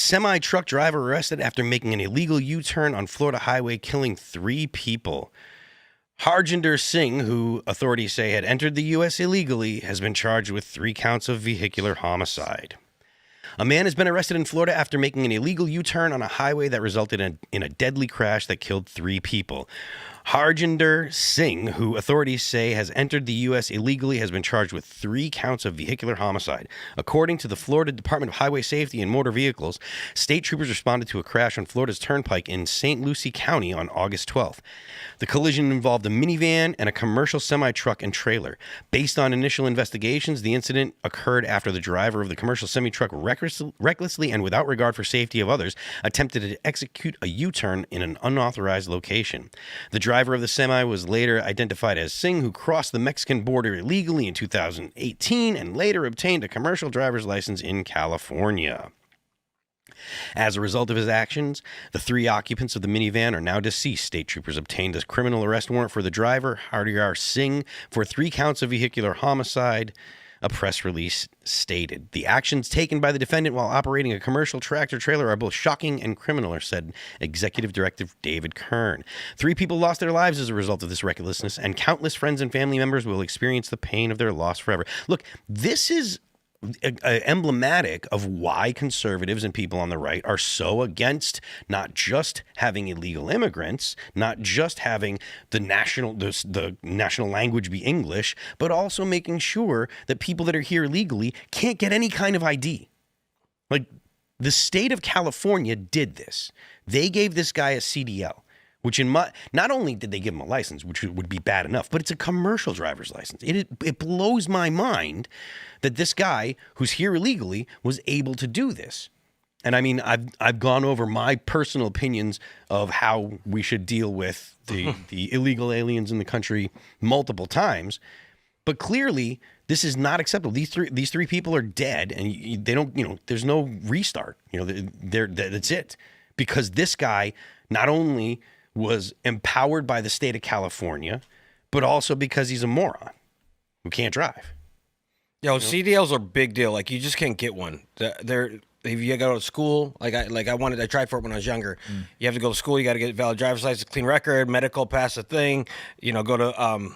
Semi-truck driver arrested after making an illegal U-turn on Florida highway, killing 3 people. Harjinder Singh, who authorities say had entered the U.S. illegally, has been charged with 3 counts of vehicular homicide. A man has been arrested in Florida after making an illegal U-turn on a highway that resulted in a deadly crash that killed 3 people. Harjinder Singh, who authorities say has entered the U.S. illegally, has been charged with 3 counts of vehicular homicide. According to the Florida Department of Highway Safety and Motor Vehicles, state troopers responded to a crash on Florida's Turnpike in St. Lucie County on August 12th. The collision involved a minivan and a commercial semi-truck and trailer. Based on initial investigations, the incident occurred after the driver of the commercial semi-truck recklessly and without regard for safety of others attempted to execute a U-turn in an unauthorized location. The driver of the semi was later identified as Singh, who crossed the Mexican border illegally in 2018 and later obtained a commercial driver's license in California. As a result of his actions, the 3 occupants of the minivan are now deceased. State troopers obtained a criminal arrest warrant for the driver, Harjinder Singh, for 3 counts of vehicular homicide. A press release stated, "The actions taken by the defendant while operating a commercial tractor trailer are both shocking and criminal," said Executive Director David Kern. 3 people lost their lives as a result of this recklessness, and countless friends and family members will experience the pain of their loss forever. Look, this is emblematic of why conservatives and people on the right are so against not just having illegal immigrants, not just having the national language be English, but also making sure that people that are here legally can't get any kind of ID. Like, the state of California did this. They gave this guy a CDL. Which not only did they give him a license, which would be bad enough, but it's a commercial driver's license. It blows my mind that this guy who's here illegally was able to do this. And I mean, I've gone over my personal opinions of how we should deal with the illegal aliens in the country multiple times, but clearly this is not acceptable. These three people are dead, and they don't. There's no restart. That's it, because this guy not only was empowered by the state of California, but also because he's a moron who can't drive. CDLs are a big deal. Like, you just can't get one. If you go to school, I tried for it when I was younger. You have to go to school. You got to get a valid driver's license, clean record, medical, pass a thing. Go to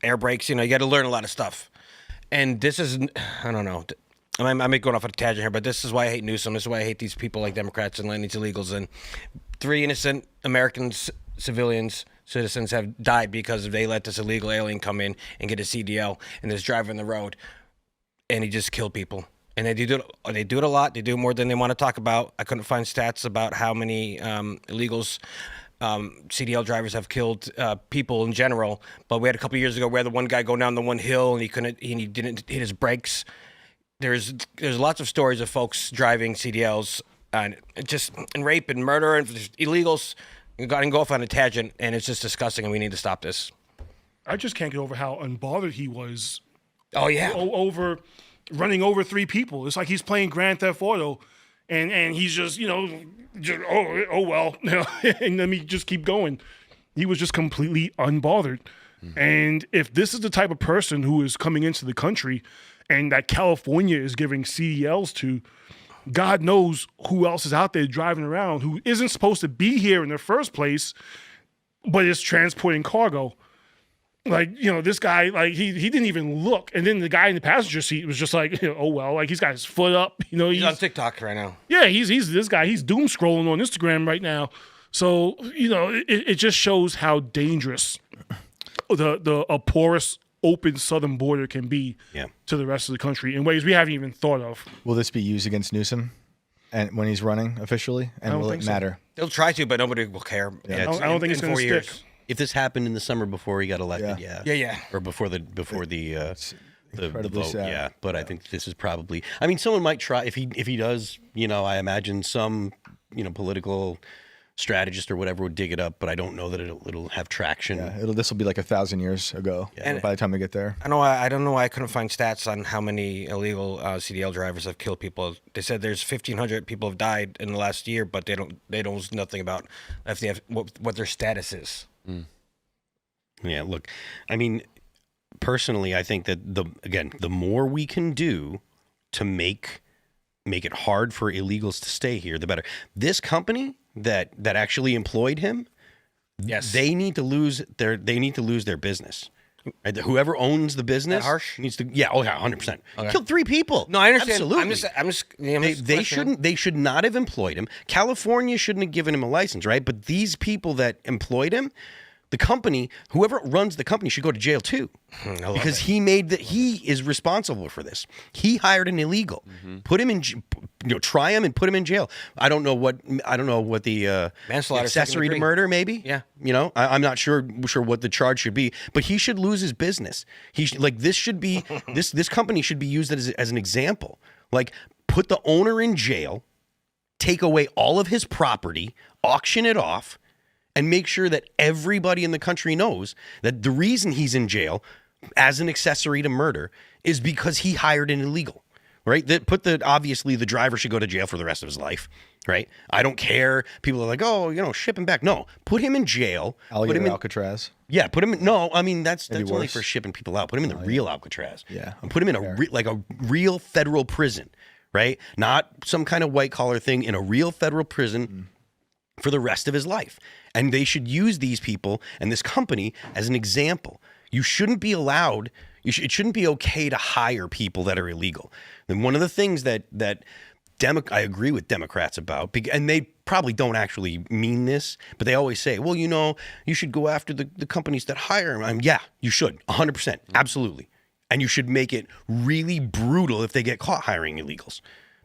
air brakes. You got to learn a lot of stuff. And this is, I don't know. I may be going off on a tangent here, but this is why I hate Newsom. This is why I hate these people like Democrats and letting these illegals in. 3 innocent American citizens have died because they let this illegal alien come in and get a CDL, and this driver on the road, and he just killed people. And they do it a lot. They do more than they want to talk about. I couldn't find stats about how many illegals, CDL drivers have killed people in general. But we had a couple of years ago where the one guy go down the one hill and he didn't hit his brakes. There's lots of stories of folks driving CDLs and rape and murder and illegals. Got to go off on a tangent, and it's just disgusting, and we need to stop this. I just can't get over how unbothered he was. Oh yeah, over running over 3 people. It's like he's playing Grand Theft Auto, and he's just oh well, and let me just keep going. He was just completely unbothered. Mm-hmm. And if this is the type of person who is coming into the country, and that California is giving CDLs to, God knows who else is out there driving around who isn't supposed to be here in the first place, but is transporting cargo. Like, this guy, like, he didn't even look. And then the guy in the passenger seat was just like, oh, well, like, he's got his foot up. He's on TikTok right now. Yeah, he's this guy. He's doom scrolling on Instagram right now. So, it just shows how dangerous a porous, open southern border can be to the rest of the country in ways we haven't even thought of. Will this be used against Newsom and when he's running officially? And will it matter? They'll try to, but nobody will care. Yeah, I don't think it's going to stick. Years. If this happened in the summer before he got elected, yeah. Or before the vote, sad. But I think this is probably. I mean, someone might try if he does. I imagine some political strategist or whatever would dig it up, but I don't know that it'll have traction. Yeah, this will be like 1,000 years ago by the time we get there. I don't know why I couldn't find stats on how many illegal CDL drivers have killed people. They said there's 1,500 people have died in the last year, but they don't know nothing about if they have what their status is. Mm. Yeah, look, I mean, personally, I think that the more we can do to make make it hard for illegals to stay here, the better. This company that actually employed him, Yes. they need to lose their business. Right? Whoever owns the business harsh? needs to 100%. Killed 3 people. No, I understand. Absolutely. I'm just They should not have employed him. California shouldn't have given him a license, right? But these people that employed him, the company, whoever runs the company should go to jail too. Because he is responsible for this. He hired an illegal. Put him in try him and put him in jail. I don't know what the Manslaughter, accessory to 2nd degree. murder maybe. Yeah. I'm not sure what the charge should be, but he should lose his business. This should be this company should be used as an example. Like, put the owner in jail, take away all of his property, auction it off, and make sure that everybody in the country knows that the reason he's in jail as an accessory to murder is because he hired an illegal, right? Obviously the driver should go to jail for the rest of his life, right? I don't care. People are like, ship him back. No, put him in jail. Alligator Alcatraz. Yeah, put him in. No, I mean, that's only worse. for shipping people out. Put him in the real Alcatraz. Yeah. And put him in a real federal prison, right? Not some kind of white collar thing, in a real federal prison for the rest of his life. And they should use these people and this company as an example. You shouldn't be allowed, it shouldn't be okay to hire people that are illegal. And one of the things that I agree with Democrats about, and they probably don't actually mean this, but they always say, well, you should go after the companies that hire them. Yeah, you should, 100%, absolutely. And you should make it really brutal if they get caught hiring illegals.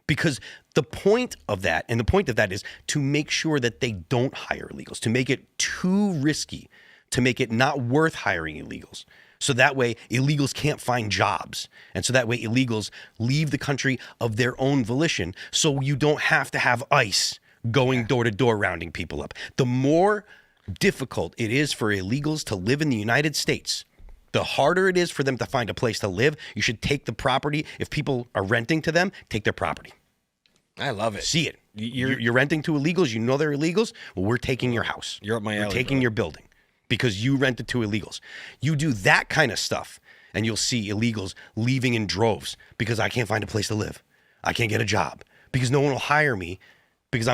Because the point of that is to make sure that they don't hire illegals, to make it too risky, to make it not worth hiring illegals. So that way illegals can't find jobs. And so that way illegals leave the country of their own volition. So you don't have to have ICE going door to door rounding people up. The more difficult it is for illegals to live in the United States, the harder it is for them to find a place to live. You should take the property. If people are renting to them, take their property. I love it. See it. You're renting to illegals. You know they're illegals. Well, we're taking your house. You're up my alley. We're taking your building because you rented to illegals. You do that kind of stuff, and you'll see illegals leaving in droves because I can't find a place to live. I can't get a job because no one will hire me because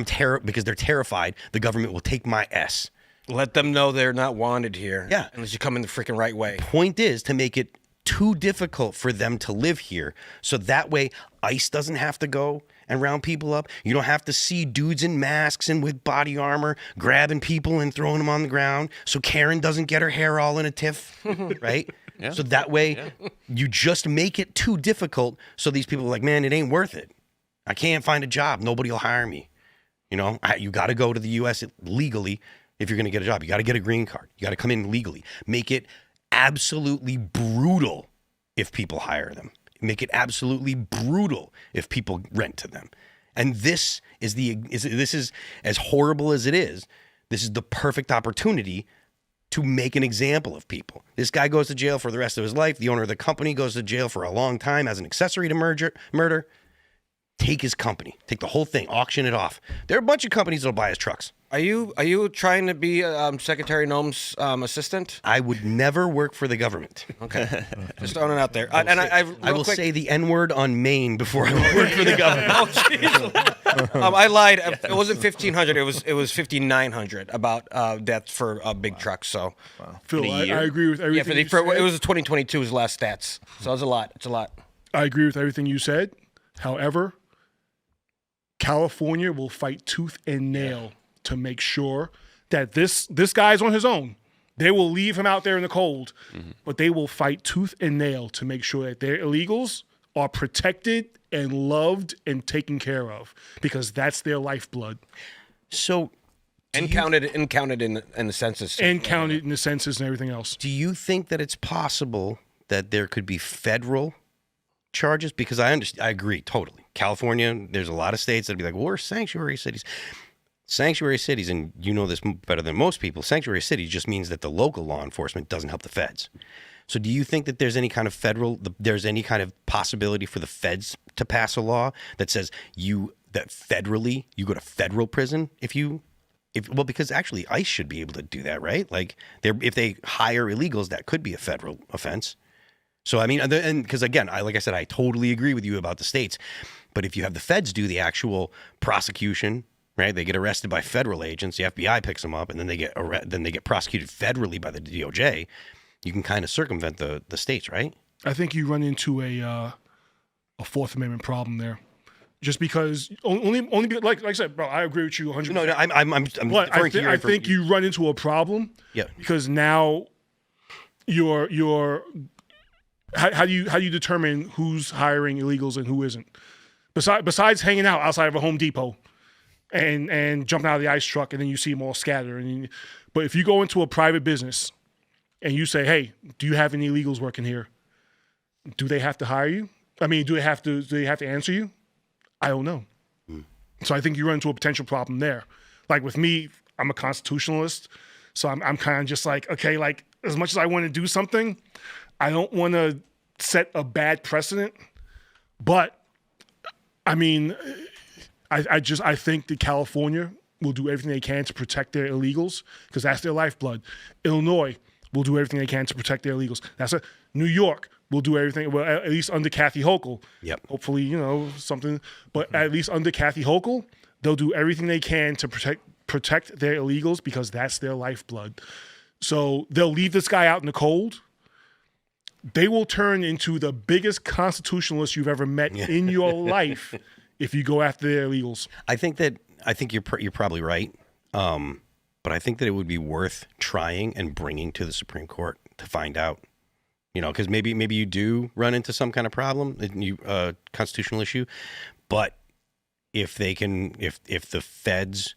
because they're terrified the government will take my S. Let them know they're not wanted here. Yeah. Unless you come in the freaking right way. Point is to make it too difficult for them to live here. So that way ICE doesn't have to go and round people up. You don't have to see dudes in masks and with body armor grabbing people and throwing them on the ground. So Karen doesn't get her hair all in a tiff, right? Yeah. So that way you just make it too difficult. So these people are like, man, it ain't worth it. I can't find a job. Nobody will hire me. You got to go to the U.S. legally if you're going to get a job. You got to get a green card. You got to come in legally. Make it absolutely brutal if people hire them. Make it absolutely brutal if people rent to them. And this is as horrible as it is. This is the perfect opportunity to make an example of people. This guy goes to jail for the rest of his life. The owner of the company goes to jail for a long time as an accessory to murder. Take his company. Take the whole thing. Auction it off. There are a bunch of companies that'll buy his trucks. Are you trying to be Secretary Noem's assistant? I would never work for the government. Okay, just throwing it out there. I will say the N-word on Maine before I work for the government. Oh, jeez. I lied. It wasn't 1,500. It was 5,900 about deaths for big trucks. So, Phil, I agree with everything. Yeah, it was 2022's last stats. So it's a lot. It's a lot. I agree with everything you said. However, California will fight tooth and nail to make sure that this guy's on his own. They will leave him out there in the cold, but they will fight tooth and nail to make sure that their illegals are protected and loved and taken care of, because that's their lifeblood. So, counted in the census. And counted in the census and everything else. Do you think that it's possible that there could be federal charges? Because I agree totally. California, there's a lot of states that'd be like, well, we're sanctuary cities. Sanctuary cities, and you know this better than most people, sanctuary cities just means that the local law enforcement doesn't help the feds. So do you think that there's any kind of possibility for the feds to pass a law that says federally you go to federal prison because actually ICE should be able to do that, right? Like if they hire illegals, that could be a federal offense. So I mean, and because again, like I said, I totally agree with you about the states. But if you have the feds do the actual prosecution, right? They get arrested by federal agents. The FBI picks them up, and then they get prosecuted federally by the DOJ. You can kind of circumvent the states, right? I think you run into a Fourth Amendment problem there. Just because like I said, bro, I agree with you 100%. No, I'm but I think you run into a problem. Yeah. Because now how do you determine who's hiring illegals and who isn't? Besides hanging out outside of a Home Depot and jumping out of the ice truck, and then you see them all scattered. But if you go into a private business and you say, "Hey, do you have any illegals working here?" Do they have to hire you? I mean, do they have to answer you? I don't know. So I think you run into a potential problem there. Like with me, I'm a constitutionalist, so I'm kind of just like, okay, like as much as I want to do something, I don't want to set a bad precedent. But I mean, I think that California will do everything they can to protect their illegals because that's their lifeblood. Illinois will do everything they can to protect their illegals. New York will do everything, well, at least under Kathy Hochul. Yep. Hopefully, something. But at least under Kathy Hochul, they'll do everything they can to protect their illegals because that's their lifeblood. So they'll leave this guy out in the cold. They will turn into the biggest constitutionalist you've ever met in your life if you go after their illegals. I think you're probably right. But I think that it would be worth trying and bringing to the Supreme Court to find out. Because maybe you do run into some kind of problem, constitutional issue, but if the feds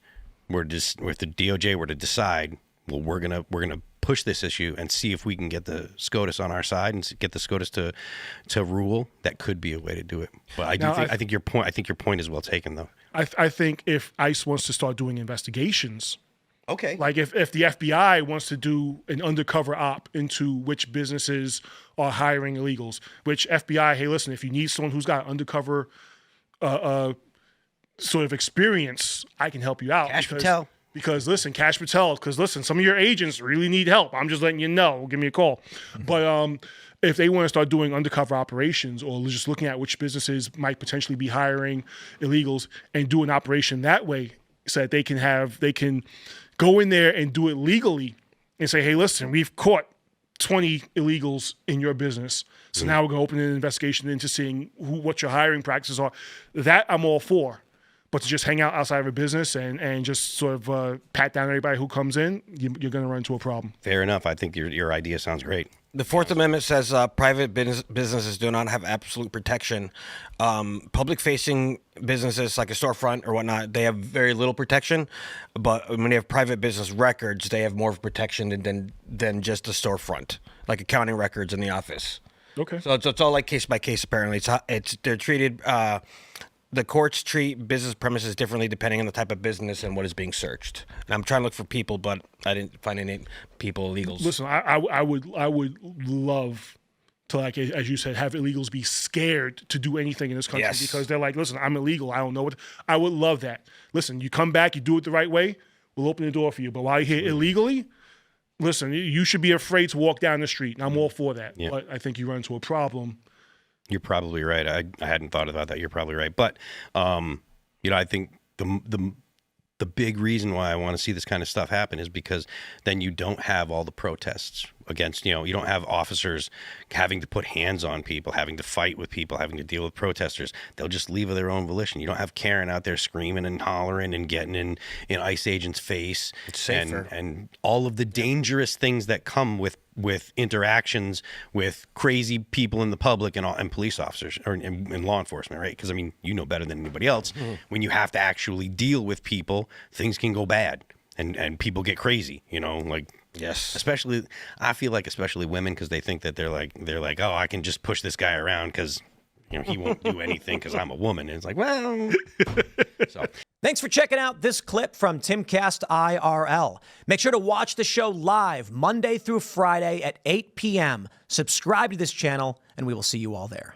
or if the DOJ were to decide, well, we're gonna push this issue and see if we can get the SCOTUS on our side and get the SCOTUS to rule, that could be a way to do it. But I think your point is well taken, though. I think if ICE wants to start doing investigations. Okay. Like if the FBI wants to do an undercover op into which businesses are hiring illegals, which FBI, hey, listen, if you need someone who's got undercover sort of experience, I can help you out. Cash Patel. Because listen, some of your agents really need help. I'm just letting you know. Give me a call. But if they want to start doing undercover operations or just looking at which businesses might potentially be hiring illegals and do an operation that way so that they can go in there and do it legally and say, hey, listen, we've caught 20 illegals in your business. So now we're going to open an investigation into seeing what your hiring practices are. That I'm all for. But to just hang out outside of a business and just sort of pat down everybody who comes in, you're going to run into a problem. Fair enough. I think your idea sounds great. The Fourth Amendment says private businesses do not have absolute protection. Public-facing businesses like a storefront or whatnot, they have very little protection. But when you have private business records, they have more protection than just a storefront, like accounting records in the office. Okay. So it's all like case by case. Apparently, they're treated. The courts treat business premises differently depending on the type of business and what is being searched. And I'm trying to look for people, but I didn't find any people illegals. Listen, I would love to, like as you said, have illegals be scared to do anything in this country because they're like, listen, I'm illegal. I don't know what. I would love that. Listen, you come back, you do it the right way, we'll open the door for you. But while you're here illegally, listen, you should be afraid to walk down the street, and I'm all for that. Yeah. But I think you run into a problem. You're probably right. I hadn't thought about that. You're probably right. But, I think the big reason why I want to see this kind of stuff happen is because then you don't have all the protests against, you don't have officers having to put hands on people, having to fight with people, having to deal with protesters. They'll just leave of their own volition. You don't have Karen out there screaming and hollering and getting in ICE agents' face. It's safer. And all of the dangerous things that come with interactions with crazy people in the public and police officers or in law enforcement, right? Because, you know better than anybody else. Mm-hmm. When you have to actually deal with people, things can go bad and people get crazy, Yes. I feel like especially women, because they think that they're like, oh, I can just push this guy around because he won't do anything because I'm a woman. And it's like, well. So. Thanks for checking out this clip from Timcast IRL. Make sure to watch the show live Monday through Friday at 8 p.m. Subscribe to this channel, and we will see you all there.